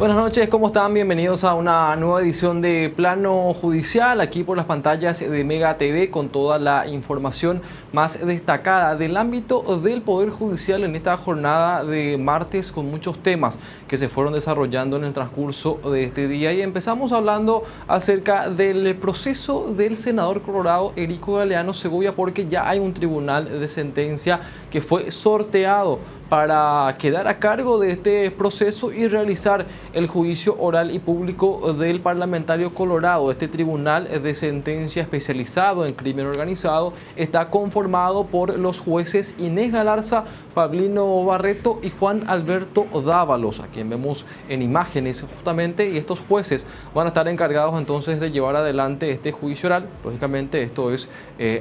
Buenas noches, ¿cómo están? Bienvenidos a una nueva edición de Plano Judicial, aquí por las pantallas de Mega TV, con toda la información más destacada del ámbito del Poder Judicial en esta jornada de martes, con muchos temas que se fueron desarrollando en el transcurso de este día. Y empezamos hablando acerca del proceso del senador colorado Erico Galeano Segovia, porque ya hay un tribunal de sentencia que fue sorteado para quedar a cargo de este proceso y realizar el juicio oral y público del parlamentario colorado. Este tribunal de sentencia especializado en crimen organizado está conformado por los jueces Inés Galarza, Pablino Barreto y Juan Alberto Dávalos, a quien vemos en imágenes justamente, y estos jueces van a estar encargados entonces de llevar adelante este juicio oral. Lógicamente esto es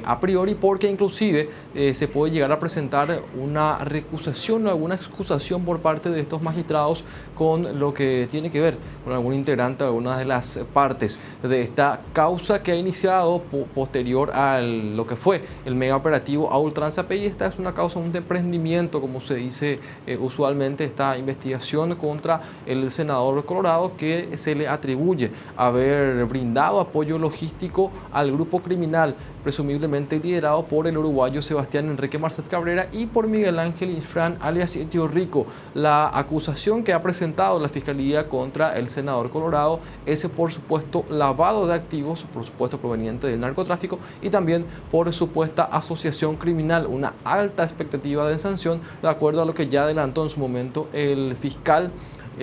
a priori, porque inclusive se puede llegar a presentar una recusación o alguna excusación por parte de estos magistrados con lo que tiene que ver con algún integrante de alguna de las partes de esta causa que ha iniciado posterior a lo que fue el mega operativo a ultranza. Y esta es una causa, un emprendimiento, como se dice usualmente, esta investigación contra el senador colorado, que se le atribuye haber brindado apoyo logístico al grupo criminal presumiblemente liderado por el uruguayo Sebastián Enrique Marcet Cabrera y por Miguel Ángel Isfrán alias Tío Rico. La acusación que ha presentado la Fiscalía contra el senador colorado es, por supuesto, lavado de activos, por supuesto proveniente del narcotráfico, y también por supuesta asociación criminal, una alta expectativa de sanción, de acuerdo a lo que ya adelantó en su momento el fiscal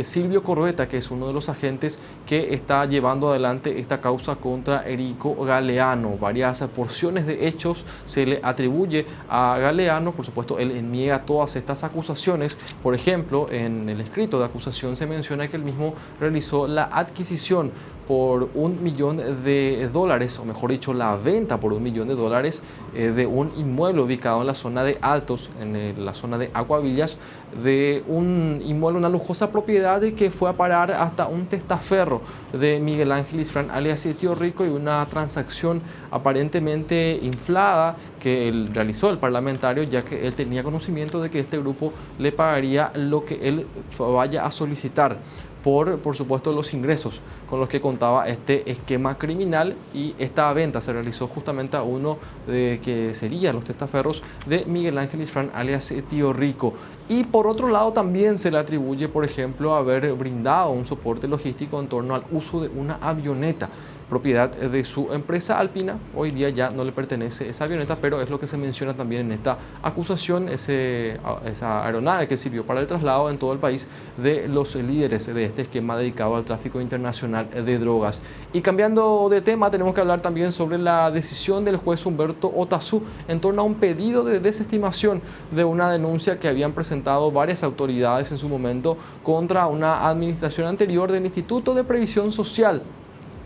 Silvio Corbeta, que es uno de los agentes que está llevando adelante esta causa contra Erico Galeano. Varias porciones de hechos se le atribuye a Galeano. Por supuesto, él niega todas estas acusaciones. Por ejemplo, en el escrito de acusación se menciona que él mismo realizó la adquisición por $1 millón, o mejor dicho, la venta por $1 millón, de un inmueble ubicado en la zona de Altos, en la zona de Aguavillas, de un inmueble, una lujosa propiedad que fue a parar hasta un testaferro de Miguel Ángel Isfrán alias Tío Rico, y una transacción aparentemente inflada que él realizó el parlamentario, ya que él tenía conocimiento de que este grupo le pagaría lo que él vaya a solicitar por supuesto, los ingresos con los que contaba este esquema criminal. Y esta venta se realizó justamente a uno de que serían los testaferros de Miguel Ángel Isfrán alias Tío Rico. Y por otro lado también se le atribuye, por ejemplo, haber brindado un soporte logístico en torno al uso de una avioneta propiedad de su empresa Alpina. Hoy día ya no le pertenece esa avioneta, pero es lo que se menciona también en esta acusación, esa aeronave que sirvió para el traslado en todo el país de los líderes de este esquema dedicado al tráfico internacional de drogas. Y cambiando de tema, tenemos que hablar también sobre la decisión del juez Humberto Otazú en torno a un pedido de desestimación de una denuncia que habían presentado varias autoridades en su momento contra una administración anterior del Instituto de Previsión Social.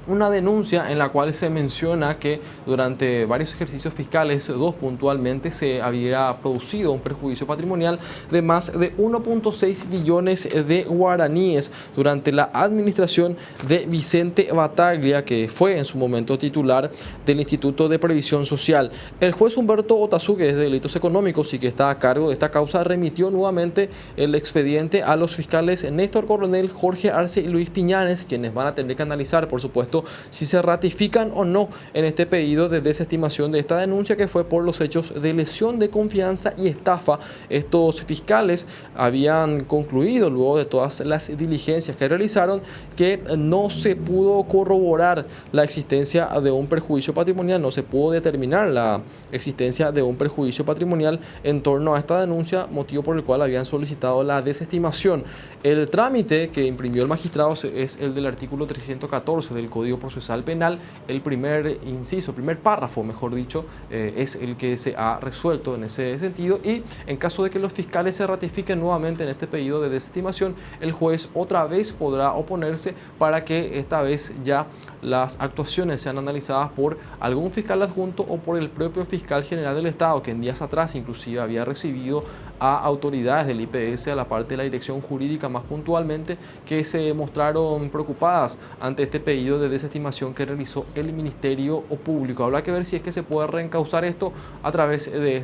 Una denuncia en la cual se menciona que durante varios ejercicios fiscales, dos puntualmente, se había producido un perjuicio patrimonial de más de 1.6 billones de guaraníes durante la administración de Vicente Bataglia, que fue en su momento titular del Instituto de Previsión Social. El juez Humberto Otazú, que es de delitos económicos y que está a cargo de esta causa, remitió nuevamente el expediente a los fiscales Néstor Coronel, Jorge Arce y Luis Piñanes, quienes van a tener que analizar, por supuesto, si se ratifican o no en este pedido de desestimación de esta denuncia, que fue por los hechos de lesión de confianza y estafa. Estos fiscales habían concluido, luego de todas las diligencias que realizaron, que no se pudo corroborar la existencia de un perjuicio patrimonial, no se pudo determinar la existencia de un perjuicio patrimonial en torno a esta denuncia, motivo por el cual habían solicitado la desestimación. El trámite que imprimió el magistrado es el del artículo 314 del Código Procesal Penal. El primer inciso, primer párrafo, mejor dicho, es el que se ha resuelto en ese sentido, y en caso de que los fiscales se ratifiquen nuevamente en este pedido de desestimación, el juez otra vez podrá oponerse para que esta vez ya las actuaciones sean analizadas por algún fiscal adjunto o por el propio fiscal general del Estado, que en días atrás inclusive había recibido a autoridades del IPS, a la parte de la dirección jurídica más puntualmente, que se mostraron preocupadas ante este pedido de desestimación que realizó el Ministerio Público. Habrá que ver si es que se puede reencauzar esto a través de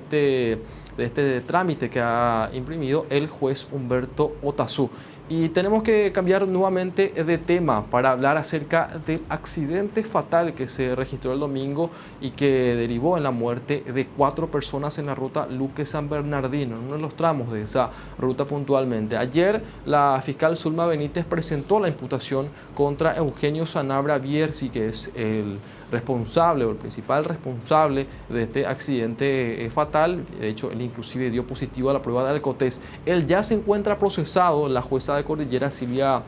este trámite que ha imprimido el juez Humberto Otazú. Y tenemos que cambiar nuevamente de tema para hablar acerca del accidente fatal que se registró el domingo y que derivó en la muerte de 4 personas en la ruta Luque-San Bernardino, en uno de los tramos de esa ruta puntualmente. Ayer la fiscal Zulma Benítez presentó la imputación contra Eugenio Sanabria Bierzi, que es el responsable o el principal responsable de este accidente fatal. De hecho, él inclusive dio positivo a la prueba de alcotés. Él ya se encuentra procesado. La jueza de Cordillera, Silvia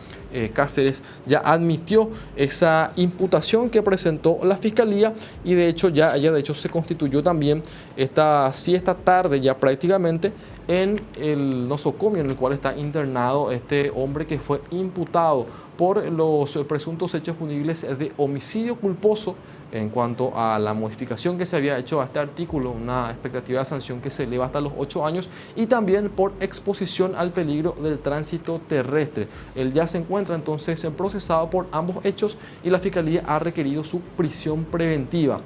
Cáceres, ya admitió esa imputación que presentó la fiscalía y de hecho ella se constituyó también esta tarde ya prácticamente en el nosocomio en el cual está internado este hombre que fue imputado por los presuntos hechos punibles de homicidio culposo en cuanto a la modificación que se había hecho a este artículo, una expectativa de sanción que se eleva hasta los 8 años, y también por exposición al peligro del tránsito terrestre. Él ya se encuentra entonces procesado por ambos hechos y la Fiscalía ha requerido su prisión preventiva.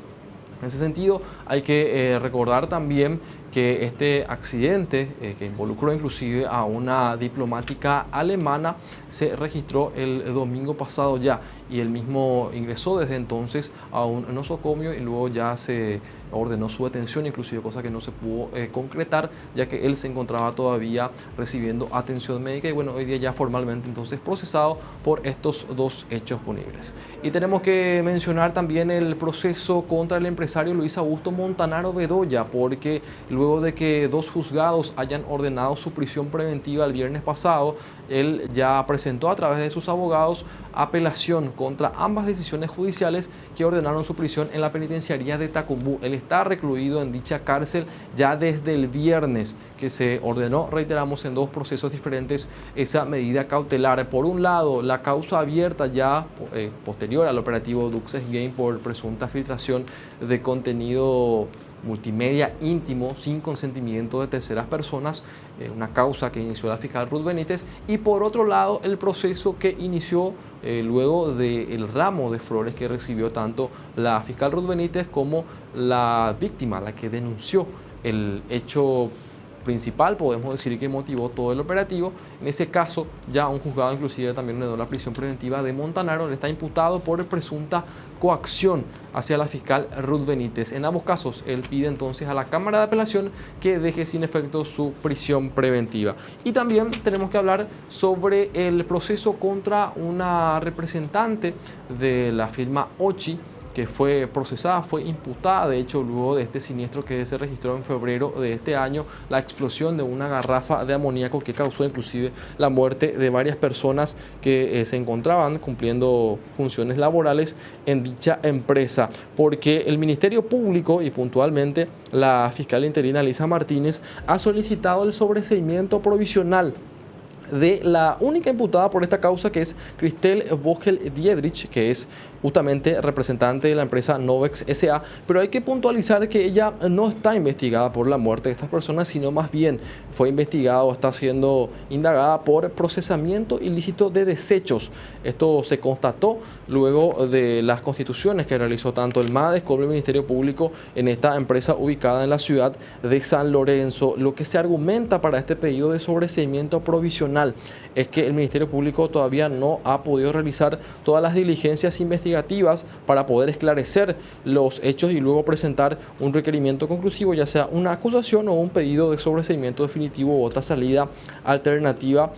En ese sentido, hay que recordar también que este accidente, que involucró inclusive a una diplomática alemana, se registró el domingo pasado ya, y él mismo ingresó desde entonces a un nosocomio y luego ya se ordenó su detención, inclusive cosa que no se pudo concretar, ya que él se encontraba todavía recibiendo atención médica y bueno, hoy día ya formalmente entonces procesado por estos 2 hechos punibles. Y tenemos que mencionar también el proceso contra el empresario Luis Augusto Montanaro Bedoya, porque luego de que 2 juzgados hayan ordenado su prisión preventiva el viernes pasado, él ya presentó a través de sus abogados apelación contra ambas decisiones judiciales que ordenaron su prisión en la penitenciaría de Tacumbú. Él está recluido en dicha cárcel ya desde el viernes que se ordenó, reiteramos, en 2 procesos diferentes esa medida cautelar. Por un lado, la causa abierta ya posterior al operativo Duxes Game por presunta filtración de contenido multimedia íntimo sin consentimiento de terceras personas, una causa que inició la fiscal Ruth Benítez, y por otro lado el proceso que inició luego del ramo de flores que recibió tanto la fiscal Ruth Benítez como la víctima, la que denunció el hecho principal, podemos decir, que motivó todo el operativo. En ese caso, ya un juzgado inclusive también ordenó la prisión preventiva de Montanaro. Él está imputado por presunta coacción hacia la fiscal Ruth Benítez. En ambos casos, él pide entonces a la Cámara de Apelación que deje sin efecto su prisión preventiva. Y también tenemos que hablar sobre el proceso contra una representante de la firma Ochi, que fue procesada, fue imputada, de hecho, luego de este siniestro que se registró en febrero de este año, la explosión de una garrafa de amoníaco que causó inclusive la muerte de varias personas que se encontraban cumpliendo funciones laborales en dicha empresa, porque el Ministerio Público y puntualmente la fiscal interina Lisa Martínez ha solicitado el sobreseimiento provisional de la única imputada por esta causa, que es Cristel Vogel-Diedrich, que es justamente representante de la empresa Novex S.A., pero hay que puntualizar que ella no está investigada por la muerte de estas personas, sino más bien fue investigada o está siendo indagada por procesamiento ilícito de desechos. Esto se constató luego de las constituciones que realizó tanto el MADES como el Ministerio Público en esta empresa ubicada en la ciudad de San Lorenzo. Lo que se argumenta para este pedido de sobreseimiento provisional es que el Ministerio Público todavía no ha podido realizar todas las diligencias investigativas para poder esclarecer los hechos y luego presentar un requerimiento conclusivo, ya sea una acusación o un pedido de sobreseimiento definitivo u otra salida alternativa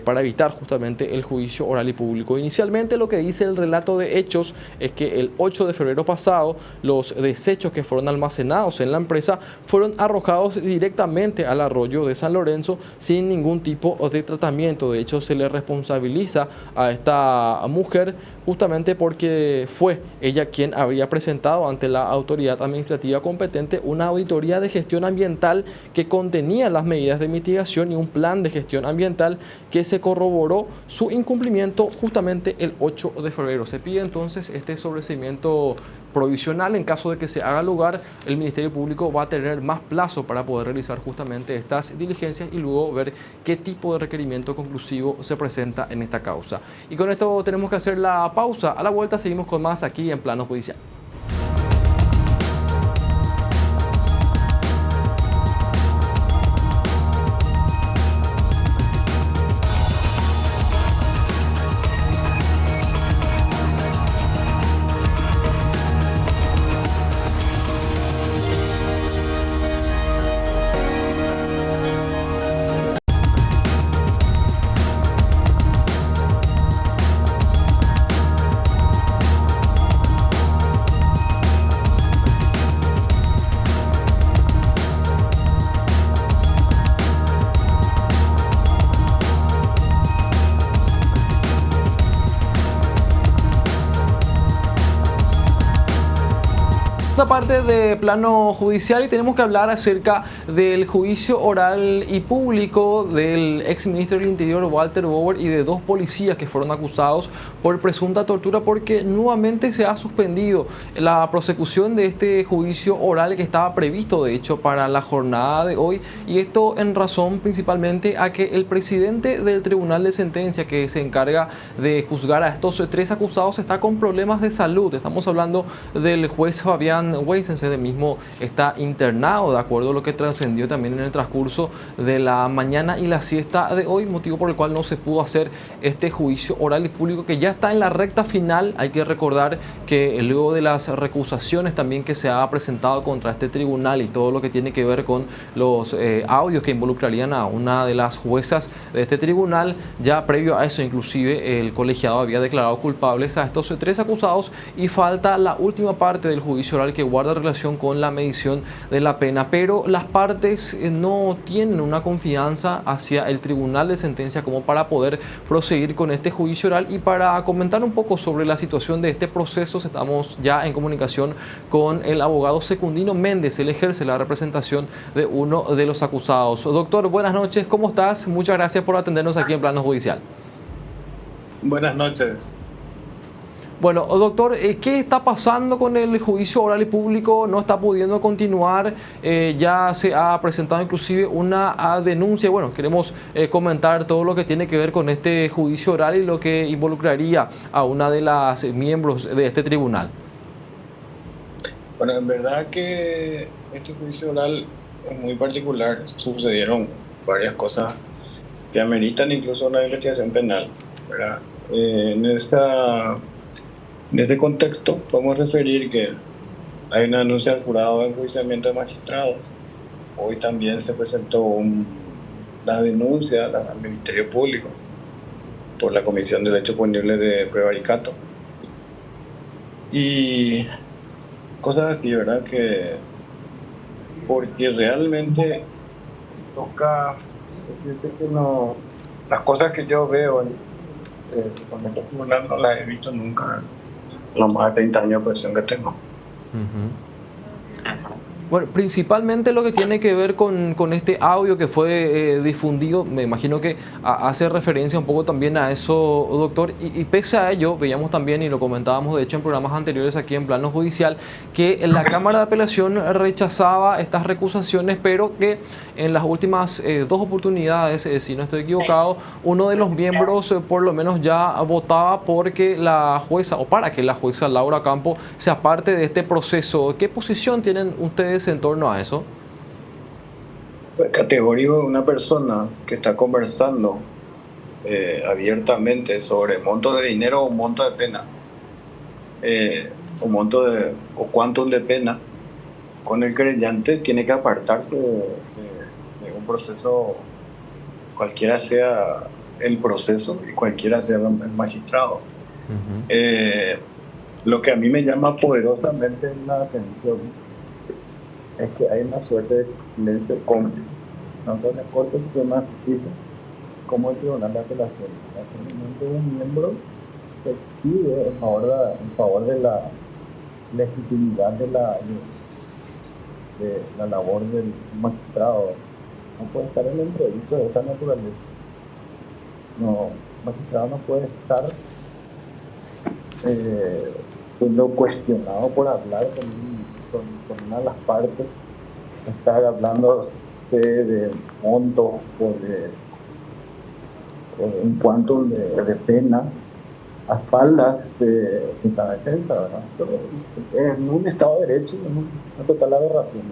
para evitar justamente el juicio oral y público. Inicialmente, lo que dice el relato de hechos es que el 8 de febrero pasado los desechos que fueron almacenados en la empresa fueron arrojados directamente al arroyo de San Lorenzo sin ningún tipo de tratamiento. De hecho, se le responsabiliza a esta mujer justamente porque fue ella quien habría presentado ante la autoridad administrativa competente una auditoría de gestión ambiental que contenía las medidas de mitigación y un plan de gestión ambiental que se corroboró su incumplimiento justamente el 8 de febrero. Se pide entonces este sobreseimiento provisional. En caso de que se haga lugar, el Ministerio Público va a tener más plazo para poder realizar justamente estas diligencias y luego ver qué tipo de requerimiento conclusivo se presenta en esta causa. Y con esto tenemos que hacer la pausa. A la vuelta seguimos con más aquí en Plano Judicial. segunda parte de plano judicial y tenemos que hablar acerca del juicio oral y público del exministro del Interior Walter Bauer y de dos policías que fueron acusados por presunta tortura, porque nuevamente se ha suspendido la prosecución de este juicio oral que estaba previsto de hecho para la jornada de hoy, y esto en razón principalmente a que el presidente del Tribunal de Sentencia que se encarga de juzgar a estos tres acusados está con problemas de salud. Estamos hablando del juez Fabián Weissense, el mismo está internado de acuerdo a lo que trascendió también en el transcurso de la mañana y la siesta de hoy, motivo por el cual no se pudo hacer este juicio oral y público que ya está en la recta final. Hay que recordar que luego de las recusaciones también que se ha presentado contra este tribunal y todo lo que tiene que ver con los audios que involucrarían a una de las juezas de este tribunal, ya previo a eso inclusive el colegiado había declarado culpables a estos tres acusados y falta la última parte del juicio oral que guarda relación con la medición de la pena, pero las partes no tienen una confianza hacia el Tribunal de Sentencia como para poder proseguir con este juicio oral. Y para comentar un poco sobre la situación de este proceso estamos ya en comunicación con el abogado Secundino Méndez. Él ejerce la representación de uno de los acusados. Doctor, buenas noches, ¿cómo estás? Muchas gracias por atendernos aquí en plano judicial. Buenas noches. Bueno, doctor, ¿qué está pasando con el juicio oral y público? ¿No está pudiendo continuar? Ya se ha presentado inclusive una denuncia. Bueno, queremos comentar todo lo que tiene que ver con este juicio oral y lo que involucraría a una de las miembros de este tribunal. Bueno, en verdad que este juicio oral es muy particular. Sucedieron varias cosas que ameritan incluso una investigación penal, ¿verdad? En este contexto podemos referir que hay una denuncia al jurado de enjuiciamiento de magistrados. Hoy también se presentó la denuncia al Ministerio Público por la Comisión de Derechos Punibles de Prevaricato. Y cosas así, ¿verdad? Porque realmente toca decirte que no, las cosas que yo veo con este tribunal no las he visto nunca. Los más de 30 años de profesión que tengo. Bueno, principalmente lo que tiene que ver con este audio que fue difundido, me imagino que hace referencia un poco también a eso, doctor, y pese a ello, veíamos también, y lo comentábamos de hecho en programas anteriores aquí en plano judicial, que la Cámara de Apelación rechazaba estas recusaciones, pero que en las últimas dos oportunidades, si no estoy equivocado, uno de los miembros por lo menos ya votaba porque la jueza, o para que la jueza Laura Campo sea parte de este proceso. ¿Qué posición tienen ustedes en torno a eso? Categórico, una persona que está conversando abiertamente sobre monto de dinero o monto de pena, o quantum de pena, con el querellante tiene que apartarse de un proceso, cualquiera sea el proceso y cualquiera sea el magistrado. Lo que a mí me llama poderosamente la atención es que hay una suerte de silencio cómplice, tanto en la Corte Suprema de Justicia como el Tribunal de Apelación. Solamente un miembro se exhibe en favor de la legitimidad de la labor del magistrado. No puede estar en el entredicho de esta naturaleza. No, el magistrado no puede estar siendo cuestionado por hablar con una de las partes, estar hablando de montos o en cuanto de pena a espaldas de la defensa, ¿verdad? Pero en un Estado de Derecho es una total aberración.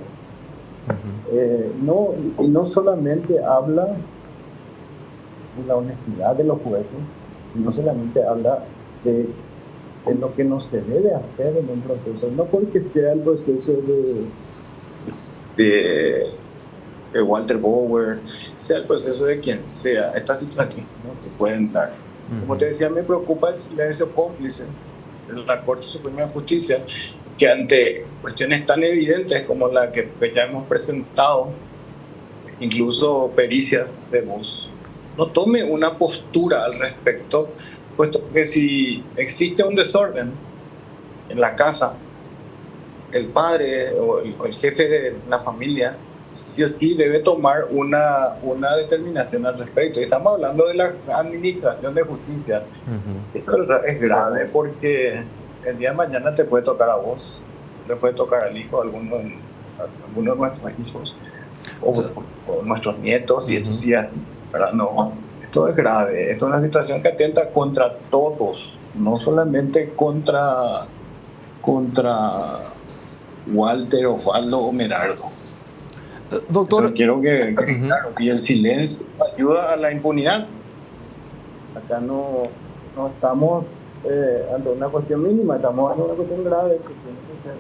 Y no solamente habla de la honestidad de los jueces, no solamente habla de lo que no se debe hacer en un proceso, no porque sea el proceso de Walter Bauer, sea el proceso de quien sea, estas situaciones no se pueden dar. Como te decía, me preocupa el silencio cómplice de la Corte Suprema de Justicia, que ante cuestiones tan evidentes como la que ya hemos presentado, incluso pericias de voz, no tome una postura al respecto, puesto que si existe un desorden en la casa, el padre o el jefe de la familia sí o sí debe tomar una determinación al respecto. Y estamos hablando de la administración de justicia. Esto es grave porque el día de mañana te puede tocar a vos, le puede tocar al hijo, a alguno de nuestros hijos o nuestros nietos, y esto sí es así, ¿verdad? No, esto es grave, esto es una situación que atenta contra todos, no solamente contra Walter, Osvaldo o Merardo. Doctor, eso quiero que claro, y el silencio ayuda a la impunidad. Acá no estamos ante una cuestión mínima, estamos ante una cuestión grave que tiene que ser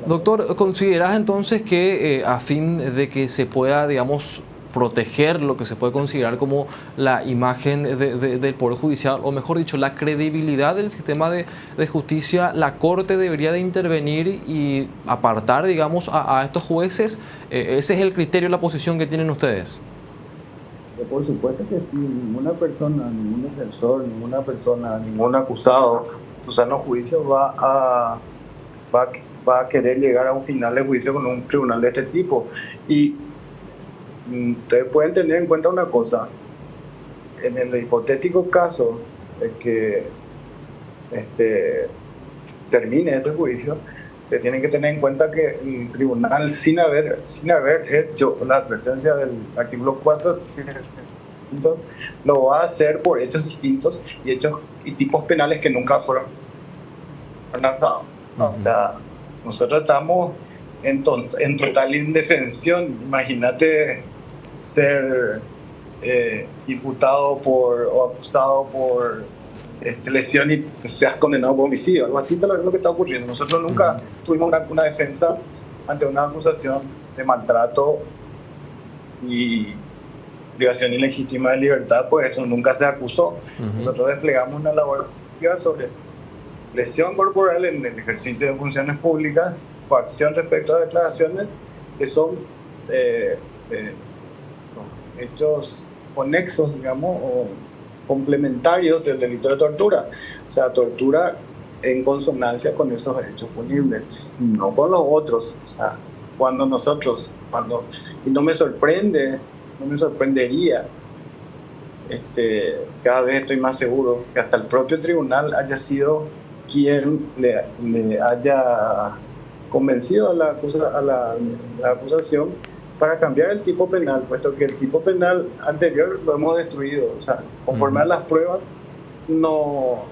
doctor, ¿consideras entonces que a fin de que se pueda, digamos, proteger lo que se puede considerar como la imagen del Poder Judicial, o mejor dicho, la credibilidad del sistema de justicia, la Corte debería de intervenir y apartar, digamos, a estos jueces? ¿Ese es el criterio, la posición que tienen ustedes? Por supuesto que sí, ninguna persona, ningún defensor, ninguna persona, ningún acusado, su sano juicio va a querer llegar a un final de juicio con un tribunal de este tipo. Y ustedes pueden tener en cuenta una cosa: en el hipotético caso de que termine este juicio, se tienen que tener en cuenta que el tribunal, sin haber hecho la advertencia del artículo 4, lo va a hacer por hechos distintos y tipos penales que nunca fueron analizados. O sea, nosotros estamos en total indefensión. Imagínate ser imputado o acusado por lesión y seas condenado por homicidio. Algo así es lo que está ocurriendo. Nosotros nunca tuvimos una defensa ante una acusación de maltrato y privación ilegítima de libertad, pues eso nunca se acusó. Nosotros desplegamos una labor sobre lesión corporal en el ejercicio de funciones públicas, coacción respecto a declaraciones que son hechos conexos, digamos, o complementarios del delito de tortura. O sea, tortura en consonancia con esos hechos punibles, no con los otros. O sea, y no me sorprendería, cada vez estoy más seguro que hasta el propio tribunal haya sido quien le haya convencido a la acusación para cambiar el tipo penal, puesto que el tipo penal anterior lo hemos destruido. O sea, conforme a las pruebas no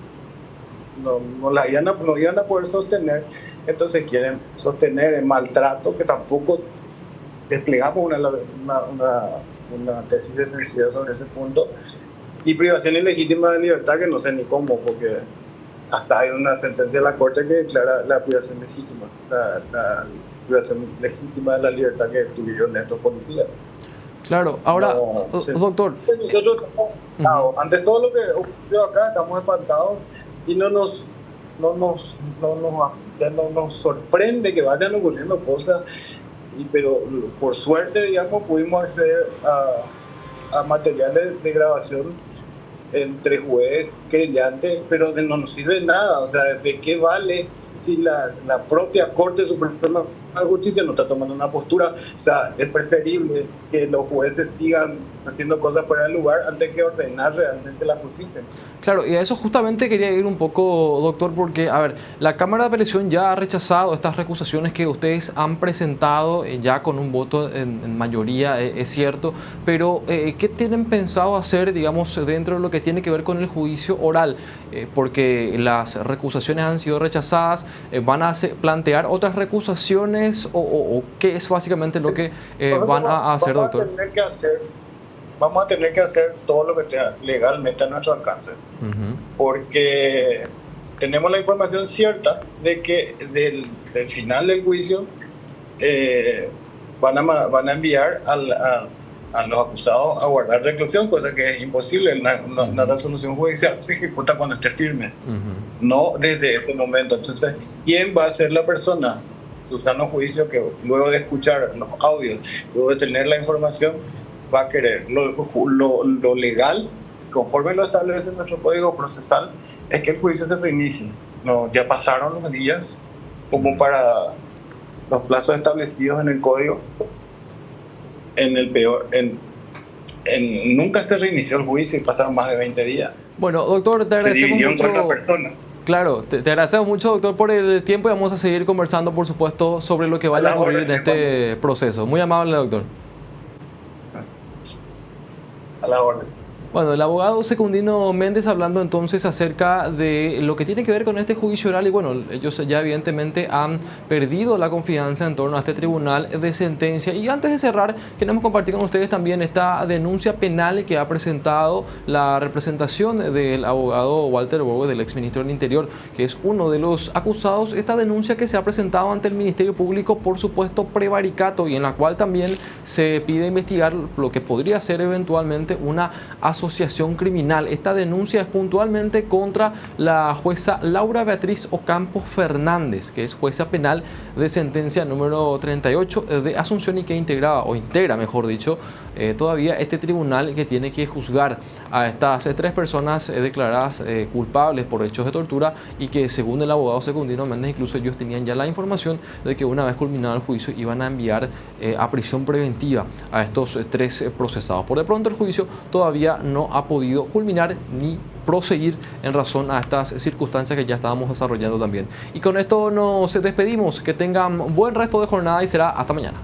iban a poder sostener. Entonces quieren sostener el maltrato, que tampoco desplegamos una tesis de felicidad sobre ese punto, y privación ilegítima de libertad, que no sé ni cómo, porque hasta hay una sentencia de la Corte que declara la privación legítima, la privación legítima de la libertad que tuvieron estos policías. Claro, ahora, doctor, nosotros estamos ante todo lo que ocurrió acá, estamos espantados y no nos sorprende que vayan ocurriendo cosas, pero por suerte, digamos, pudimos acceder a materiales de grabación entre juez y querellante, pero no nos sirve nada. O sea, ¿de qué vale si la propia Corte Suprema de Justicia no está tomando una postura? O sea, es preferible que los jueces sigan haciendo cosas fuera de lugar antes que ordenar realmente la justicia. Claro, y a eso justamente quería ir un poco, doctor, porque, a ver, la Cámara de Apelación ya ha rechazado estas recusaciones que ustedes han presentado, ya con un voto en mayoría, es cierto, pero ¿qué tienen pensado hacer, digamos, dentro de lo que tiene que ver con el juicio oral? Porque las recusaciones han sido rechazadas, ¿van a plantear otras recusaciones o qué es básicamente lo que van a hacer, doctor? Vamos a tener que hacer todo lo que esté legalmente a nuestro alcance, porque tenemos la información cierta de que del final del juicio van a enviar a los acusados a guardar reclusión, cosa que es imposible. La resolución judicial se ejecuta cuando esté firme, no desde ese momento. Entonces, ¿quién va a ser la persona, su sano juicio, que luego de escuchar los audios, luego de tener la información, va a querer? Lo legal, conforme lo establece nuestro código procesal, es que el juicio se reinicie. Ya pasaron los días como para los plazos establecidos en el código. Nunca se reinició el juicio y pasaron más de 20 días. Bueno, doctor, te agradecemos dividió mucho. En 4 personas. Claro, te agradecemos mucho, doctor, por el tiempo y vamos a seguir conversando, por supuesto, sobre lo que vaya a ocurrir en este proceso. Muy amable, doctor. A la orden. Bueno, el abogado Secundino Méndez hablando entonces acerca de lo que tiene que ver con este juicio oral y bueno, ellos ya evidentemente han perdido la confianza en torno a este tribunal de sentencia. Y antes de cerrar, queremos compartir con ustedes también esta denuncia penal que ha presentado la representación del abogado Walter Borges, del exministro del Interior, que es uno de los acusados. Esta denuncia que se ha presentado ante el Ministerio Público por supuesto prevaricato y en la cual también se pide investigar lo que podría ser eventualmente una asociación criminal. Esta denuncia es puntualmente contra la jueza Laura Beatriz Ocampo Fernández, que es jueza penal de sentencia número 38 de Asunción y que integra, mejor dicho, todavía este tribunal que tiene que juzgar a estas 3 personas declaradas culpables por hechos de tortura y que según el abogado Secundino Méndez incluso ellos tenían ya la información de que una vez culminado el juicio iban a enviar a prisión preventiva a estos 3 procesados. Por de pronto el juicio todavía no ha podido culminar ni proseguir en razón a estas circunstancias que ya estábamos desarrollando también. Y con esto nos despedimos. Que tengan buen resto de jornada y será hasta mañana.